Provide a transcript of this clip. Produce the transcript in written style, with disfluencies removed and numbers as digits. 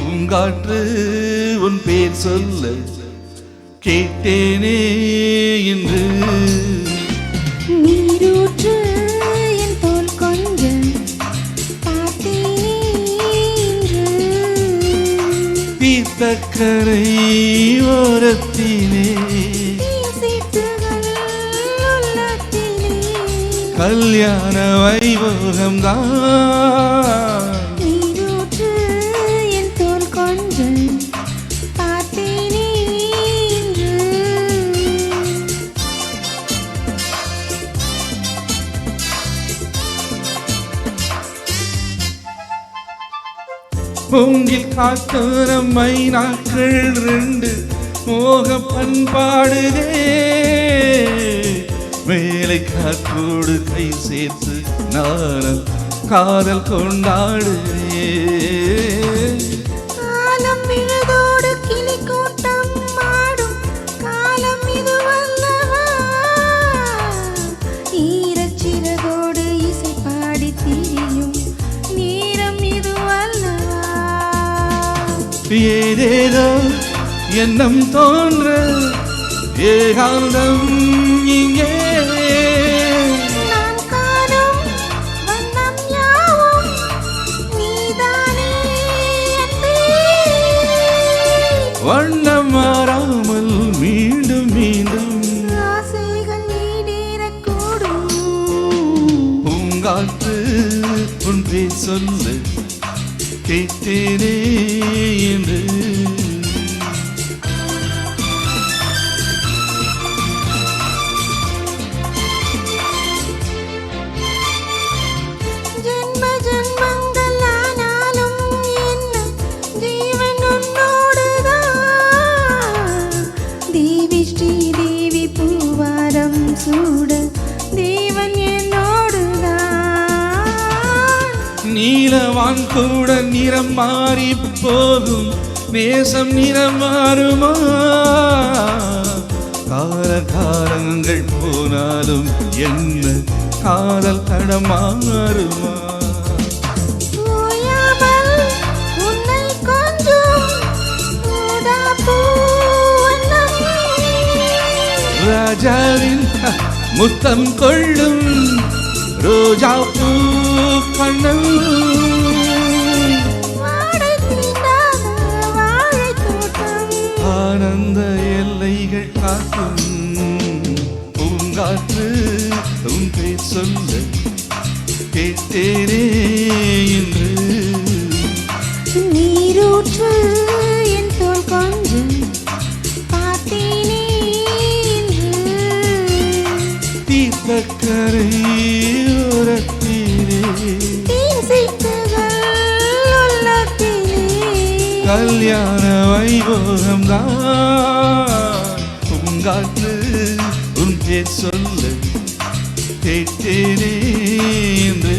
பூங்காற்று உன் பேர் சொல்ல கேட்டேனே என்று. நீரூற்று என் தோள் கொஞ்சம் பார்த்தேனே என்று. தீர்த்தக்கரை ஓரத்திலே கல்யாண வைபோகம்தான். நீரூற்று என் தோள் கொஞ்சம் பார்த்தேனே என்று. மூங்கில் காத்தோரம் மைனாக்கள் ரெண்டு மோக பண்பாடுதே. மேலை காற்றோடு கை சேர்த்து நானும் காதல் கொண்டாடுதே. காலம் விழுதோடு கிளி கூட்டம் ஆடும் காலம் இதுவல்லவா. ஈரச்சிறகோடு இசை பாடி திரியும் நேரம் இதுவல்லவா. ஏதேதோ எண்ணம் தோன்ற ஏகாந்தம் இங்கே. நான் காணும் வண்ணம் யாவும் நீதானே அன்பே. வண்ணம் மாறாமல் மீண்டும் மீண்டும் ஆசைகள் ஈடேறக்கூடும். பூங்காற்று உன் பேர் சொல்ல கேட்டேனே என்று. ஜென்ம ஜென்மங்கள் ஆனாலும் என்ன ஜீவன் உன்னோடுதான். தேவி ஸ்ரீ தேவி பூவாரம் சூட தேவன் என்னோடுதான். நீலவான் கூட நிறம் மாறி போகும் நேசம் நிறம் மாறுமா. காலகாலங்கள் போனாலும் என்ன காதல் தடமாறுமா. ஓயாமல் உன்னை கொஞ்சும் ஊதாப்பூ வண்ணம். ராஜாவின் முத்தம் கொள்ளும் ரோஜா பூ கண்ணம். வாடை தீண்டாத வாழைத் தோட்டம். ஆனந்த எல்லைகள் காக்கும் பூங்காற்று உன் பேர் சொல்ல கேட்டேனே என்று. நீரூற்று என் தோள் கொஞ்சம் பார்த்தேனே என்று. தீர்த்தக்கரை ஓரத்திலே தீசிட்டுகள் உள்ளத்திலே கல்யாண வைபோகம்தான். பூங்காற்று உன் பேர் சொல்ல கேட்டேனே என்று.